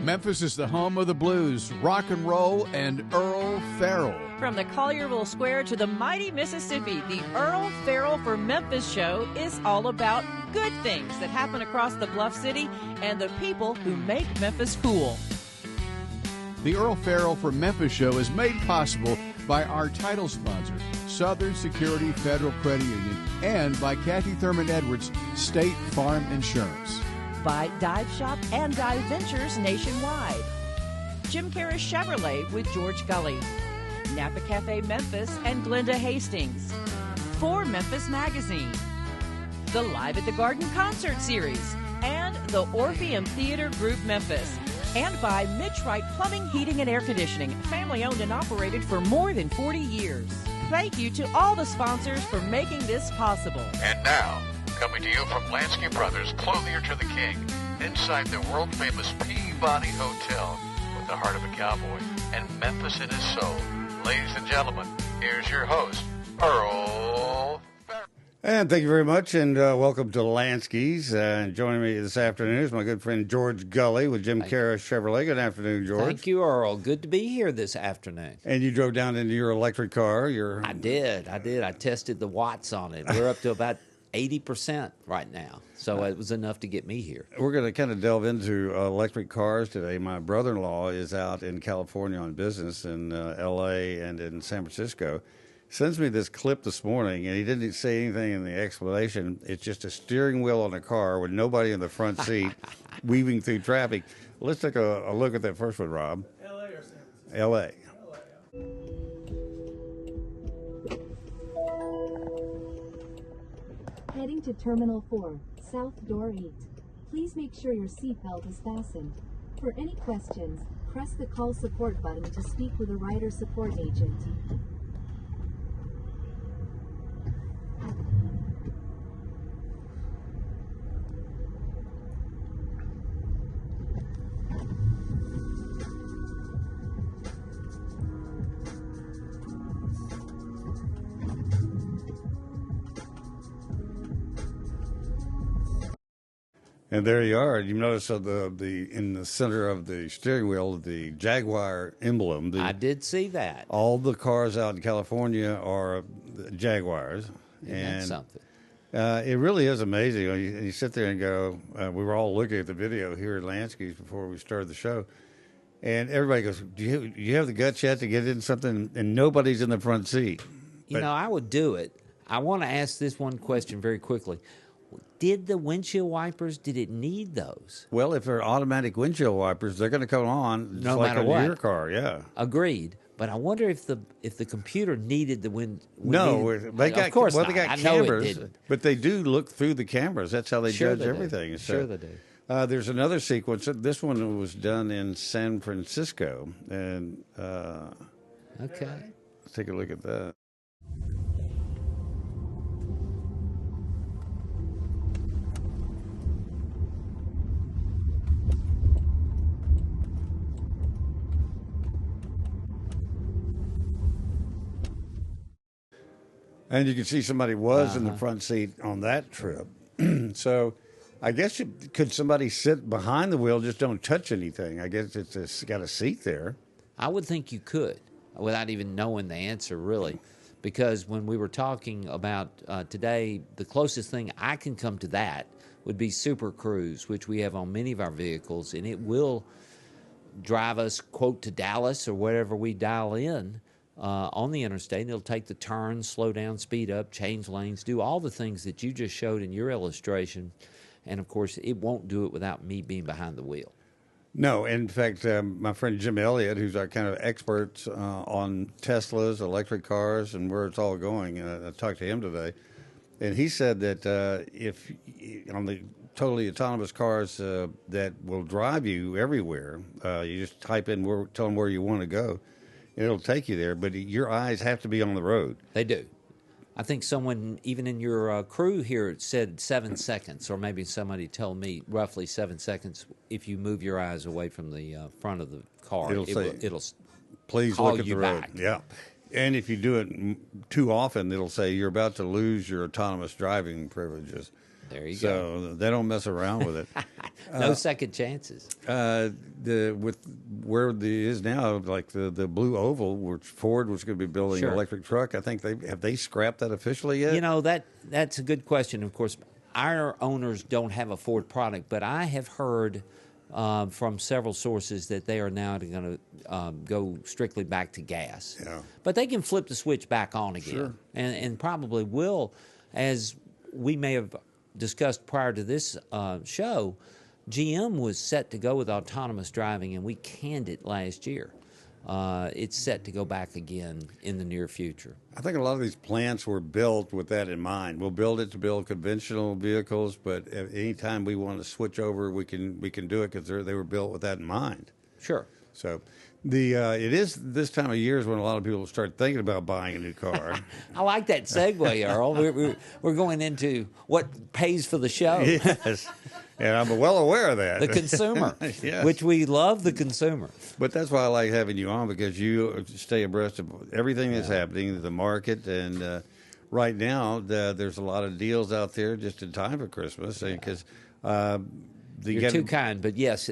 Memphis is the home of the blues, rock and roll, and Earle Farrell. From the Collierville Square to the mighty Mississippi, the Earle Farrell for Memphis show is all about good things that happen across the Bluff City and the people who make Memphis cool. The Earle Farrell for Memphis show is made possible by our title sponsor, Southern Security Federal Credit Union, and by Kathy Thurman Edwards, State Farm Insurance. By Dive Shop and Dive Ventures nationwide. Jim Keras Chevrolet with George Gully. Napa Cafe Memphis and Glenda Hastings. For Memphis Magazine. The Live at the Garden Concert Series. And the Orpheum Theater Group Memphis. And by Mitch Wright Plumbing, Heating, and Air Conditioning, family owned and operated for more than 40 years. Thank you to all the sponsors for making this possible. And now, coming to you from Lansky Brothers, Clothier to the King, inside the world-famous Peabody Hotel, with the heart of a cowboy and Memphis in his soul. Ladies and gentlemen, here's your host, Earle Farrell. And thank you very much, and welcome to Lansky's. Joining me this afternoon is my good friend George Gully with Jim Keras Chevrolet. Good afternoon, George. Thank you, Earl. Good to be here this afternoon. And you drove down into your electric car. I did. I tested the watts on it. We're up to about 80% right now, so it was enough to get me here. We're going to kind of delve into electric cars today. My brother-in-law is out in California on business in L.A. and in San Francisco. Sends me this clip this morning, and he didn't say anything in the explanation. It's just a steering wheel on a car with nobody in the front seat weaving through traffic. Let's take a look at that first one, Rob. L.A. or San Francisco? L.A. Heading to Terminal 4, South Door 8. Please make sure your seatbelt is fastened. For any questions, press the call support button to speak with a rider support agent. And there you are. You notice the in the center of the steering wheel, the Jaguar emblem. I did see that. All the cars out in California are Jaguars. Isn't that something? It really is amazing. You sit there and go, we were all looking at the video here at Lansky's before we started the show, and everybody goes, do you have the guts yet to get in something? And nobody's in the front seat. You know, I would do it. I want to ask this one question very quickly. Did the windshield wipers, did it need those? Well, if they're automatic windshield wipers, they're going to come on no like matter on what. your car, yeah. Agreed. But I wonder if the computer needed the wind. No, they got, of course well, not. they got I know it cameras, didn't. but they do look through the cameras. That's how they Sure judge they do. everything. Sure they do. There's another sequence. This one was done in San Francisco, and Okay. let's take a look at that. And you can see somebody was in the front seat on that trip. So I guess could somebody sit behind the wheel, just don't touch anything? I guess it's got a seat there. I would think you could, without even knowing the answer, really. Because when we were talking about today, the closest thing I can come to that would be Super Cruise, which we have on many of our vehicles, and it will drive us, quote, to Dallas or wherever we dial in on the interstate. It'll take the turns, slow down, speed up, change lanes, do all the things that you just showed in your illustration. And, of course, it won't do it without me being behind the wheel. No, in fact, my friend Jim Elliott, who's our kind of expert on Teslas, electric cars, and where it's all going, I talked to him today, and he said that if on the totally autonomous cars that will drive you everywhere, you just type in, tell them where you want to go, and it'll take you there, but your eyes have to be on the road. They do. I think someone, even in your crew here, said 7 seconds, or maybe somebody told me roughly 7 seconds. If you move your eyes away from the front of the car, it'll please call look at you the road. back. Yeah, and if you do it too often, it'll say you're about to lose your autonomous driving privileges. There you go. So they don't mess around with it. No second chances. With where the is now, like the Blue Oval, which Ford was going to be building an electric truck. I think they scrapped that officially yet? You know, that's a good question. Of course, our owners don't have a Ford product, but I have heard from several sources that they are now going to go strictly back to gas. Yeah. But they can flip the switch back on again, Sure. and probably will, as we may have discussed prior to this show. GM was set to go with autonomous driving, and we canned it last year. It's set to go back again in the near future. I think a lot of these plants were built with that in mind. We'll build it to build conventional vehicles, but any time we want to switch over, we can do it because they were built with that in mind. Sure. So it is this time of year is when a lot of people start thinking about buying a new car. I like that segue, Earl. We're going into what pays for the show. Yes. And I'm well aware of that. The consumer, Yes. which we love the consumer. But that's why I like having you on, because you stay abreast of everything that's happening, the market, and right now there's a lot of deals out there just in time for Christmas. Because you're too kind, but yes,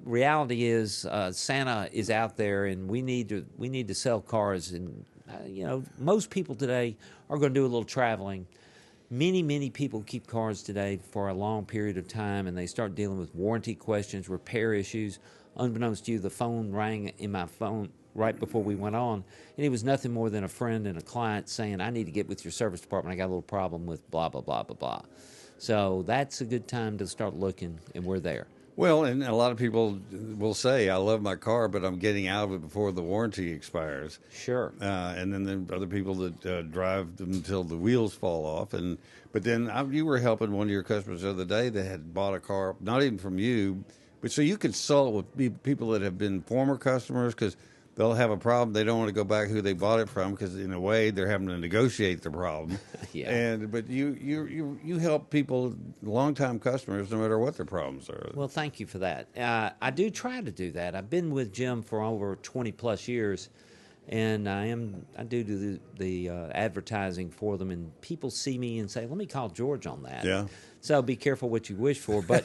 reality is Santa is out there, and we need to sell cars. And most people today are going to do a little traveling. Many people keep cars today for a long period of time, and they start dealing with warranty questions, repair issues. Unbeknownst to you, the phone rang in my phone right before we went on, and it was nothing more than a friend and a client saying, I need to get with your service department. I got a little problem with blah, blah, blah, blah, blah. So that's a good time to start looking, and we're there. Well, and a lot of people will say, I love my car, but I'm getting out of it before the warranty expires. Sure. And then there are other people that drive them until the wheels fall off. But then you were helping one of your customers the other day that had bought a car, not even from you, but so you consult with people that have been former customers, because they'll have a problem. They don't want to go back who they bought it from, because in a way they're having to negotiate the problem. Yeah. But you help people, longtime customers, no matter what their problems are. Well, thank you for that. I do try to do that. I've been with Jim for over 20 plus years, and I do the advertising for them, and people see me and say, let me call George on that. Yeah. So be careful what you wish for, but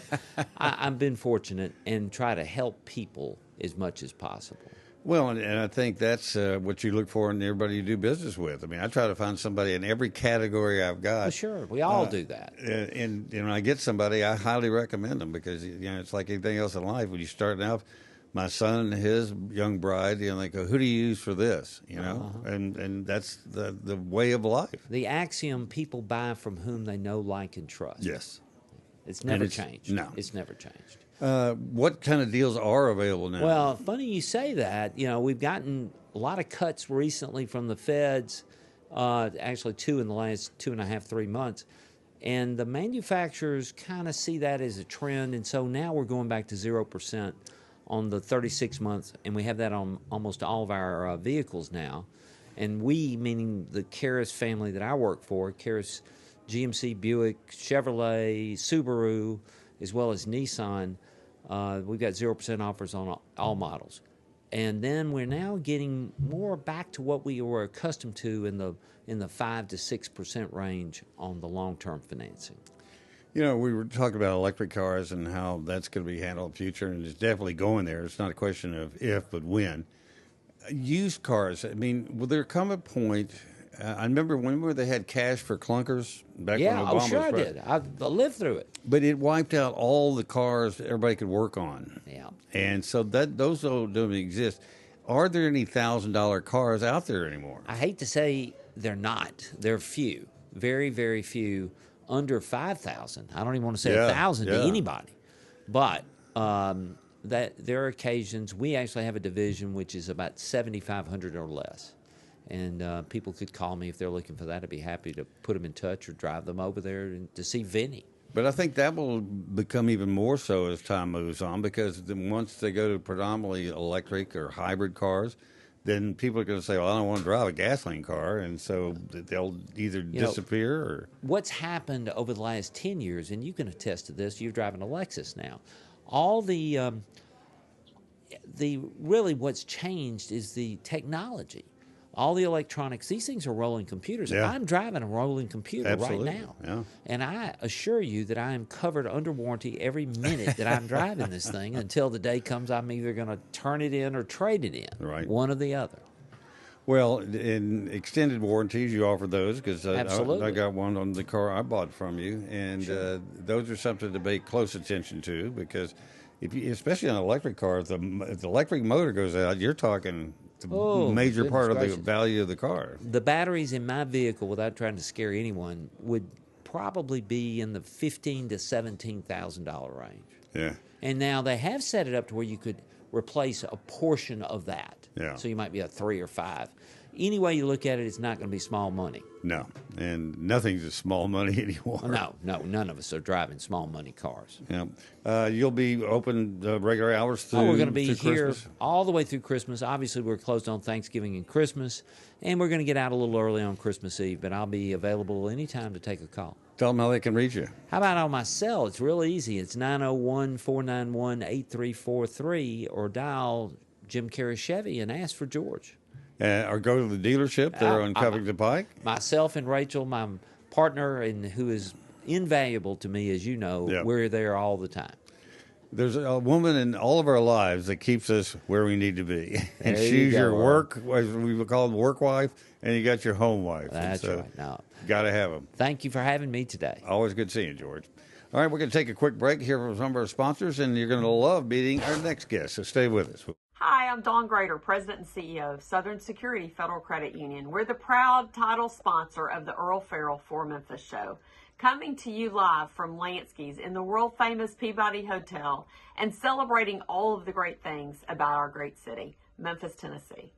I've been fortunate and try to help people as much as possible. Well, and I think that's what you look for in everybody you do business with. I mean, I try to find somebody in every category I've got. Well, sure, we all do that. And when I get somebody, I highly recommend them, because it's like anything else in life. When you're starting out, my son and his young bride, they go, "Who do you use for this?" And that's the way of life. The axiom: people buy from whom they know, like, and trust. Yes, it's never changed. No, it's never changed. What kind of deals are available now? Well, funny you say that. We've gotten a lot of cuts recently from the feds, actually 2 in the last 2.5, 3 months. And the manufacturers kind of see that as a trend. And so now we're going back to 0% on the 36 months. And we have that on almost all of our vehicles now. And we, meaning the Keras family that I work for, Keras, GMC, Buick, Chevrolet, Subaru, as well as Nissan, we've got 0% offers on all models. And then we're now getting more back to what we were accustomed to in the 5 to 6% range on the long-term financing. We were talking about electric cars and how that's going to be handled in the future, and it's definitely going there. It's not a question of if, but when. Used cars, I mean, will there come a point... I remember they had cash for clunkers back when Obama was I did. I lived through it. But it wiped out all the cars everybody could work on. Yeah. And so those don't exist. Are there any $1,000 cars out there anymore? I hate to say they're not. They're few. Very, very few. Under 5,000. I don't even want to say 1,000 to anybody. But that there are occasions. We actually have a division which is about 7,500 or less. And people could call me if they're looking for that. I'd be happy to put them in touch or drive them over there to see Vinny. But I think that will become even more so as time moves on, because then once they go to predominantly electric or hybrid cars, then people are going to say, well, I don't want to drive a gasoline car, and so they'll either disappear or... What's happened over the last 10 years, and you can attest to this, you're driving a Lexus now, all really what's changed is the technology. all the electronics, these things are rolling computers. Yeah. I'm driving a rolling computer Absolutely. right now. Yeah. And I assure you that I am covered under warranty every minute that I'm driving this thing until the day comes I'm either going to turn it in or trade it in. Right. One or the other. Well, in extended warranties, you offer those because Absolutely. I got one on the car I bought from you, and Sure. those are something to pay close attention to because, if you, especially on an electric car, if the electric motor goes out, you're talking the major goodness part of gracious. the value of the car. The batteries in my vehicle, without trying to scare anyone, would probably be in the $15,000 to $17,000 range. Yeah. And now they have set it up to where you could replace a portion of that. Yeah. So you might be a 3 or 5. Any way you look at it, it's not going to be small money. No, and nothing's a small money anymore. No, none of us are driving small money cars. Yeah. You'll be open regular hours through We're going to be through here Christmas? all the way through Christmas. Obviously, we're closed on Thanksgiving and Christmas, and we're going to get out a little early on Christmas Eve, but I'll be available anytime to take a call. Tell them how they can reach you. How about on my cell? It's real easy. It's 901-491-8343, or dial Jim Keras Chevy and ask for George. Or go to the dealership there on Covington Pike. Myself and Rachel, my partner, and who is invaluable to me, as you know, Yeah. we're there all the time. There's a woman in all of our lives that keeps us where we need to be. And There you she's your go. work, as we would call them, work wife, and you got your home wife. That's and so right. No. got to have them. Thank you for having me today. Always good seeing you, George. All right, we're going to take a quick break here from some of our sponsors, and you're going to love meeting our next guest, so stay with us. Hi, I'm Dawn Grader, President and CEO of Southern Security Federal Credit Union. We're the proud title sponsor of the Earle Farrell for Memphis show. Coming to you live from Lansky's in the world-famous Peabody Hotel and celebrating all of the great things about our great city, Memphis, Tennessee.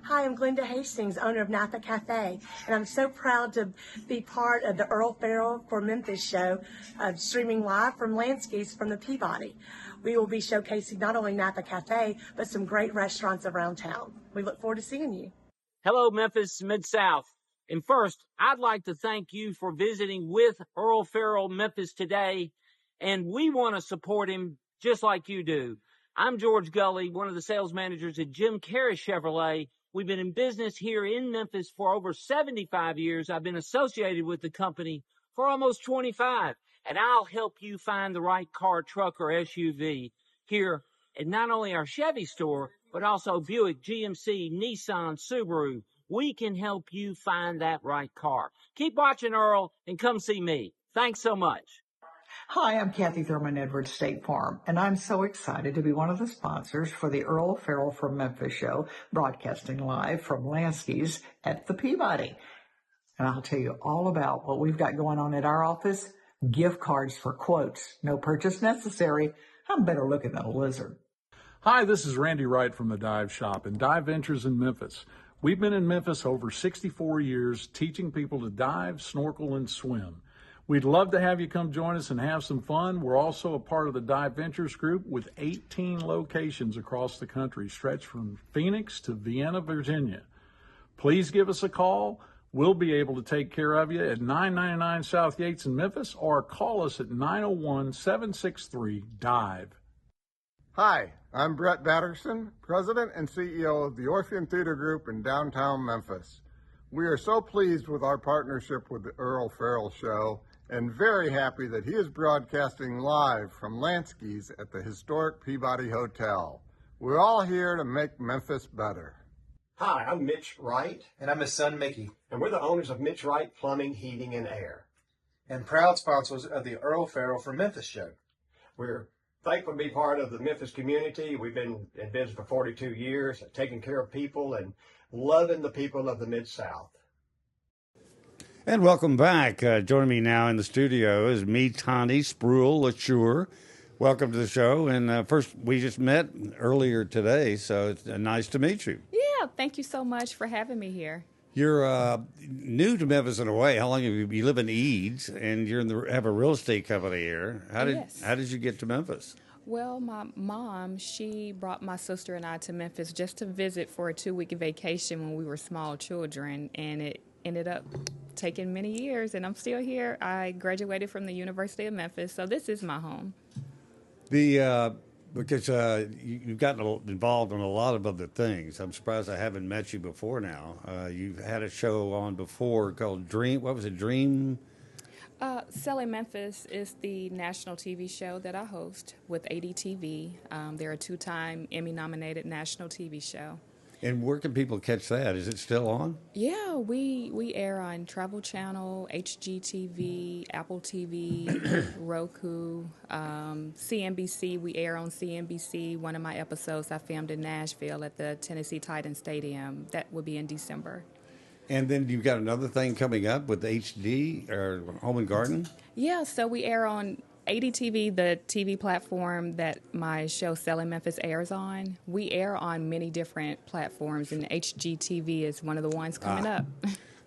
Hi, I'm Glenda Hastings, owner of Napa Cafe, and I'm so proud to be part of the Earle Farrell for Memphis show, streaming live from Lansky's from the Peabody. We will be showcasing not only Napa Cafe, but some great restaurants around town. We look forward to seeing you. Hello, Memphis Mid-South. And first, I'd like to thank you for visiting with Earle Farrell Memphis today, and we want to support him just like you do. I'm George Gully, one of the sales managers at Jim Keras Chevrolet. We've been in business here in Memphis for over 75 years. I've been associated with the company for almost 25, and I'll help you find the right car, truck, or SUV here at not only our Chevy store, but also Buick, GMC, Nissan, Subaru. We can help you find that right car. Keep watching, Earl, and come see me. Thanks so much. Hi, I'm Kathy Thurman Edwards, State Farm, and I'm so excited to be one of the sponsors for the Earle Farrell from Memphis show, broadcasting live from Lansky's at the Peabody. And I'll tell you all about what we've got going on at our office. Gift cards for quotes. No purchase necessary. I'm better looking than a lizard. Hi, this is Randy Wright from the Dive Shop and Dive Ventures in Memphis. We've been in Memphis over 64 years teaching people to dive, snorkel, and swim. We'd love to have you come join us and have some fun. We're also a part of the Dive Ventures group with 18 locations across the country, stretched from Phoenix to Vienna, Virginia. Please give us a call. We'll be able to take care of you at 999 South Yates in Memphis, or call us at 901-763-DIVE. Hi, I'm Brett Batterson, President and CEO of the Orpheum Theater Group in downtown Memphis. We are so pleased with our partnership with the Earle Farrell Show and very happy that he is broadcasting live from Lansky's at the historic Peabody Hotel. We're all here to make Memphis better. Hi, I'm Mitch Wright. And I'm his son, Mickey. And we're the owners of Mitch Wright Plumbing, Heating, and Air. And proud sponsors of the Earle Farrell for Memphis show. We're thankful to be part of the Memphis community. We've been in business for 42 years, taking care of people and loving the people of the Mid-South. And welcome back. Joining me now in the studio is Mitanni Spruill-LeSueur. Welcome to the show. And first, we just met earlier today, so it's nice to meet you. Yeah, thank you so much for having me here. You're new to Memphis in a way. How long have you live in Eads, and have a real estate company here? How did you get to Memphis? Well, my mom, she brought my sister and I to Memphis just to visit for a 2-week vacation when we were small children, and it ended up taking many years, and I'm still here. I graduated from the University of Memphis, so this is my home. Because you've gotten involved in a lot of other things. I'm surprised I haven't met you before now. You've had a show on before called Dream. What was it, Dream? Selling Memphis is the national TV show that I host with ADTV. They're a 2-time Emmy-nominated national TV show. And where can people catch that? Is it still on? Yeah, we air on Travel Channel, HGTV, Apple TV, Roku, CNBC. We air on CNBC. One of my episodes I filmed in Nashville at the Tennessee Titans Stadium. That will be in December. And then you've got another thing coming up with HD or Home and Garden? Yeah, so we air on ADTV, the TV platform that my show Selling Memphis airs on. We air on many different platforms, and HGTV is one of the ones coming up.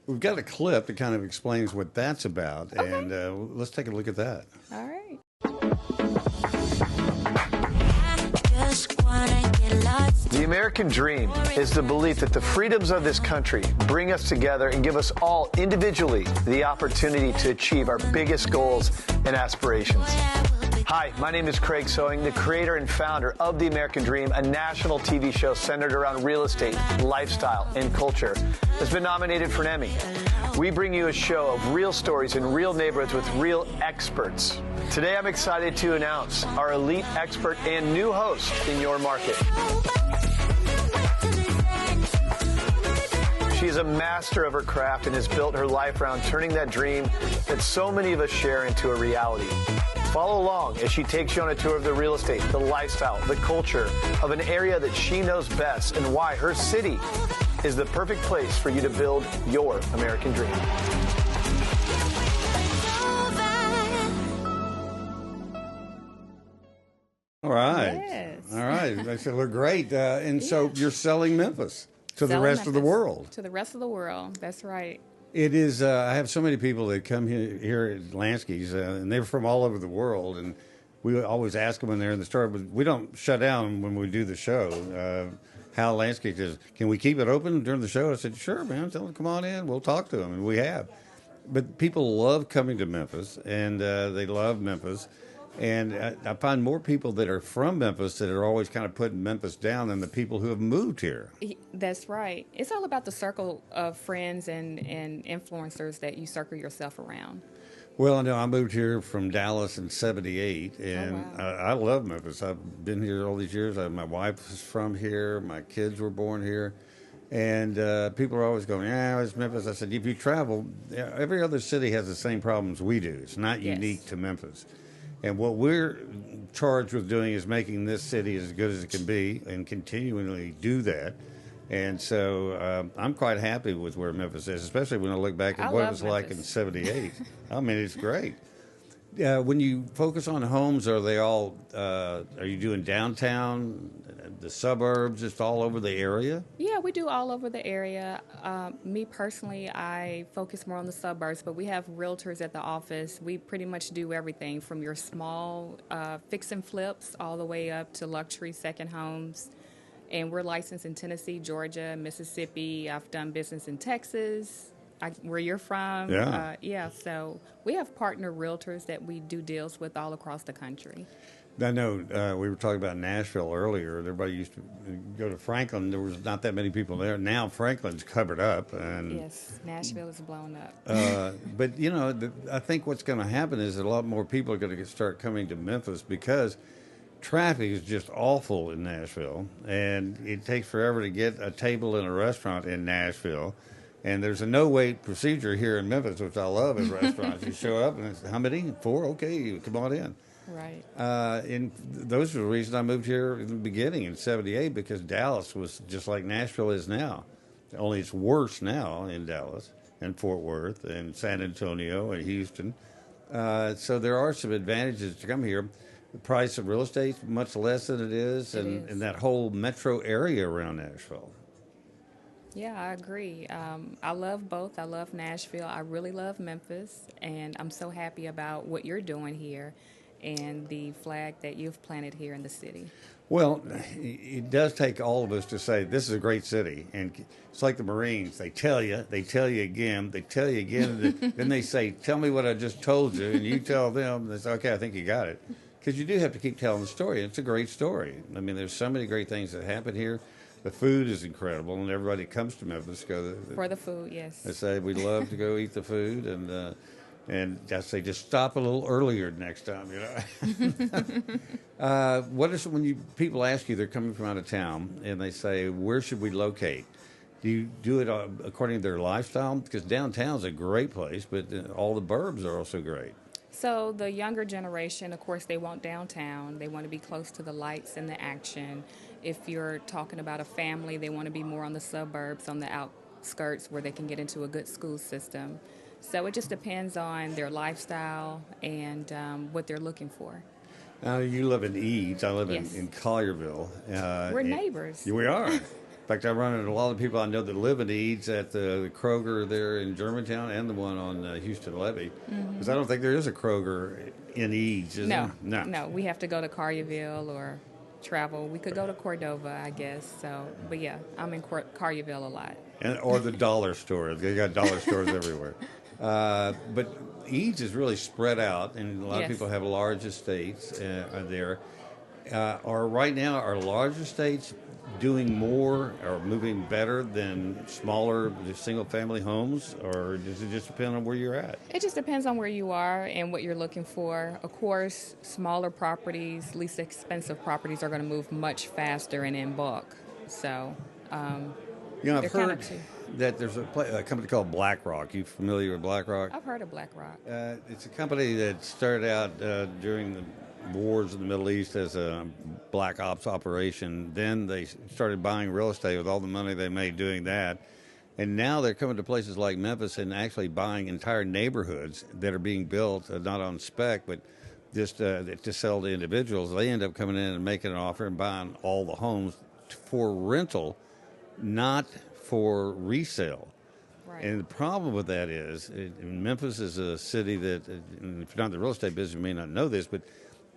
We've got a clip that kind of explains what that's about, Okay. and let's take a look at that. All right. The American dream is the belief that the freedoms of this country bring us together and give us all individually the opportunity to achieve our biggest goals and aspirations. Hi, my name is Craig Sewing, the creator and founder of The American Dream, a national TV show centered around real estate, lifestyle, and culture that's been nominated for an Emmy. We bring you a show of real stories in real neighborhoods with real experts. Today, I'm excited to announce our elite expert and new host in your market. She is a master of her craft and has built her life around turning that dream that so many of us share into a reality. Follow along as she takes you on a tour of the real estate, the lifestyle, the culture of an area that she knows best and why her city is the perfect place for you to build your American dream. All right. Yes. All right. They said, look great. And so you're selling Memphis to the rest of the world. To the rest of the world. That's right. It is. I have so many people that come here at Lansky's, and they're from all over the world. And we always ask them when they're in the store, but we don't shut down when we do the show. Hal Lansky says, can we keep it open during the show? I said, sure, man. Tell them to come on in. We'll talk to them. And we have. But people love coming to Memphis, and they love Memphis. And I find more people that are from Memphis that are always kind of putting Memphis down than the people who have moved here. That's right. It's all about the circle of friends and influencers that you circle yourself around. Well, I moved here from Dallas in '78, and wow. I love Memphis. I've been here all these years. My wife is from here. My kids were born here. And people are always going, yeah, it's Memphis. I said, if you travel, every other city has the same problems we do. It's not unique to Memphis. And what we're charged with doing is making this city as good as it can be and continually do that. And so I'm quite happy with where Memphis is, especially when I look back at what it was like in '78. I mean, it's great. When you focus on homes, are they all, are you doing downtown, the suburbs, just all over the area? Yeah, we do all over the area. Me personally, I focus more on the suburbs, but we have realtors at the office. We pretty much do everything from your small fix and flips all the way up to luxury second homes. And we're licensed in Tennessee, Georgia, Mississippi. I've done business in Texas, where you're from. Yeah. So we have partner realtors that we do deals with all across the country. I know we were talking about Nashville earlier. Everybody used to go to Franklin. There was not that many people there. Now Franklin's covered up. And yes, Nashville is blown up. But, I think what's going to happen is that a lot more people are going to start coming to Memphis because traffic is just awful in Nashville. And it takes forever to get a table in a restaurant in Nashville. And there's a no-wait procedure here in Memphis, which I love at restaurants. You show up and it's, how many? 4? Okay, come on in. Right. And those are the reasons I moved here in the beginning in '78, because Dallas was just like Nashville is now. Only it's worse now in Dallas and Fort Worth and San Antonio and Houston. So there are some advantages to come here. The price of real estate is much less than it is in that whole metro area around Nashville. Yeah, I agree. I love both. I love Nashville. I really love Memphis. And I'm so happy about what you're doing here and the flag that you've planted here in the city. Well, it does take all of us to say this is a great city. And it's like the Marines. They tell you again, then they say, tell me what I just told you. And you tell them, they say, okay, I think you got it. because you do have to keep telling the story. It's a great story. I mean, there's so many great things that happen here. The food is incredible, and everybody that comes to Memphis go For the food, yes. They say we love to go eat the food, and I say just stop a little earlier next time. What is when people ask you they're coming from out of town and they say where should we locate? Do you do it according to their lifestyle? Because downtown's a great place, but all the burbs are also great. So the younger generation, of course, they want downtown. They want to be close to the lights and the action. If you're talking about a family, they want to be more on the suburbs, on the outskirts where they can get into a good school system. So it just depends on their lifestyle and what they're looking for. You live in Eads. I live Yes. in Collierville. We're neighbors. We are. In fact, I run into a lot of people I know that live in Eads at the Kroger there in Germantown and the one on Houston Levee. Because I don't think there is a Kroger in Eads, is there? No. We have to go to Collierville or travel. We could go to Cordova, I guess. So, but yeah, I'm in Collierville a lot. Or the dollar store. They got dollar stores everywhere. But Eads is really spread out, and a lot of people have large estates there. Right now, are large estates doing more or moving better than smaller single-family homes, or does it just depend on where you're at? It just depends on where you are and what you're looking for. Of course, smaller properties, least expensive properties are going to move much faster and in bulk. So, I've heard that there's a company called BlackRock. You familiar with BlackRock? I've heard of BlackRock. It's a company that started out during the wars in the Middle East as a black ops operation. Then they started buying real estate with all the money they made doing that. And now they're coming to places like Memphis and actually buying entire neighborhoods that are being built, not on spec, but just to sell to individuals. They end up coming in and making an offer and buying all the homes for rental, not for resale. Right. And the problem with that is, Memphis is a city that, and if you're not in the real estate business, you may not know this, but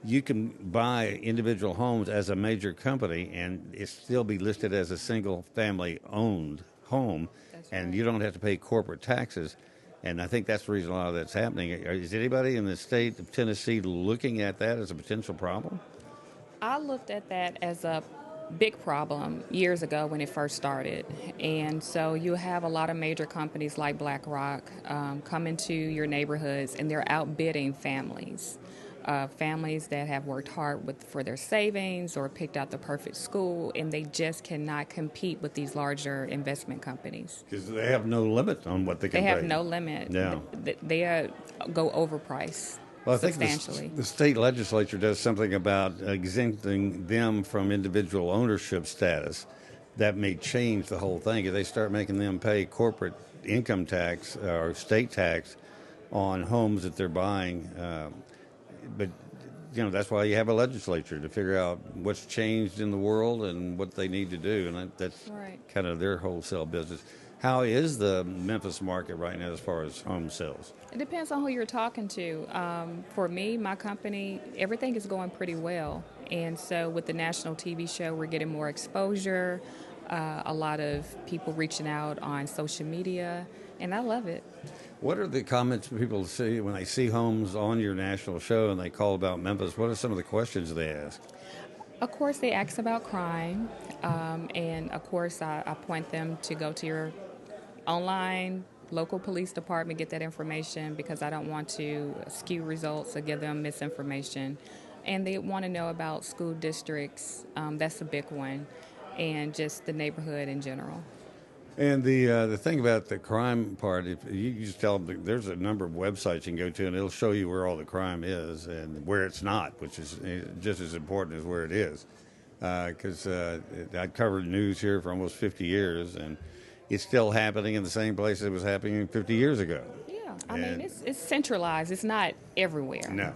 you can buy individual homes as a major company and it still be listed as a single family owned home. And you don't have to pay corporate taxes. And I think that's the reason a lot of that's happening. Is anybody in the state of Tennessee looking at that as a potential problem? I looked at that as a big problem years ago when it first started. And so you have a lot of major companies like BlackRock come into your neighborhoods and they're outbidding families. Families that have worked hard for their savings or picked out the perfect school, and they just cannot compete with these larger investment companies. Because they have no limit on what they can pay. They have no limit. No. They go overpriced substantially. I think the state legislature does something about exempting them from individual ownership status. That may change the whole thing. If they start making them pay corporate income tax or state tax on homes that they're buying, but that's why you have a legislature, to figure out what's changed in the world and what they need to do, and that's kind of their wholesale business. How is the Memphis market right now as far as home sales? It depends on who you're talking to. For me, my company, everything is going pretty well, and so with the national TV show, we're getting more exposure, a lot of people reaching out on social media, and I love it. What are the comments people see when they see homes on your national show and they call about Memphis? What are some of the questions they ask? Of course, they ask about crime, and of course, I point them to go to your online local police department, get that information, because I don't want to skew results or give them misinformation. And they want to know about school districts. That's a big one, and just the neighborhood in general. And the thing about the crime part, if you just tell them there's a number of websites you can go to, and it'll show you where all the crime is and where it's not, which is just as important as where it is. Because I've covered news here for almost 50 years, and it's still happening in the same place it was happening 50 years ago. Yeah, I mean, it's centralized. It's not everywhere. No,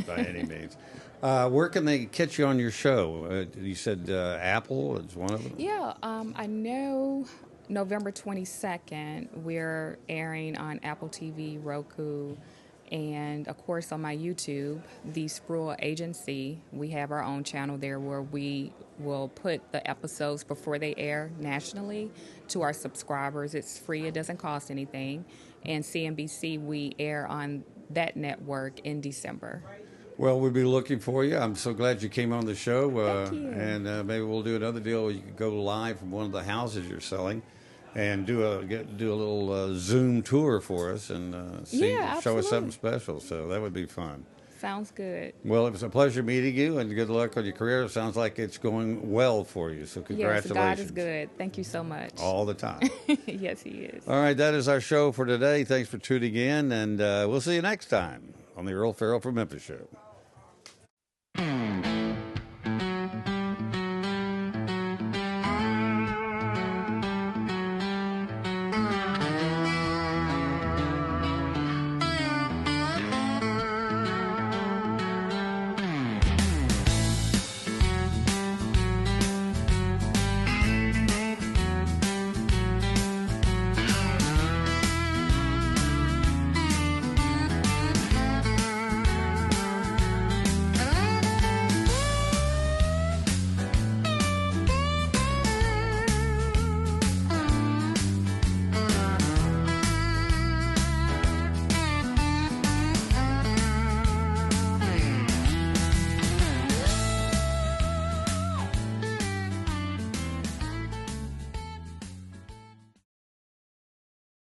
by any means. Where can they catch you on your show? You said Apple is one of them? Yeah, I know November 22nd, we're airing on Apple TV, Roku, and, of course, on my YouTube, the Spruill Agency. We have our own channel there where we will put the episodes before they air nationally to our subscribers. It's free. It doesn't cost anything. And CNBC, we air on that network in December. Well, we'll be looking for you. I'm so glad you came on the show. Thank you. And maybe we'll do another deal where you can go live from one of the houses you're selling and do a little Zoom tour for us and show us something special. So that would be fun. Sounds good. Well, it was a pleasure meeting you, and good luck on your career. It sounds like it's going well for you, so congratulations. Yes, God is good. Thank you so much. All the time. Yes, He is. All right, that is our show for today. Thanks for tuning in, and we'll see you next time on the Earle Farrell from Memphis Show.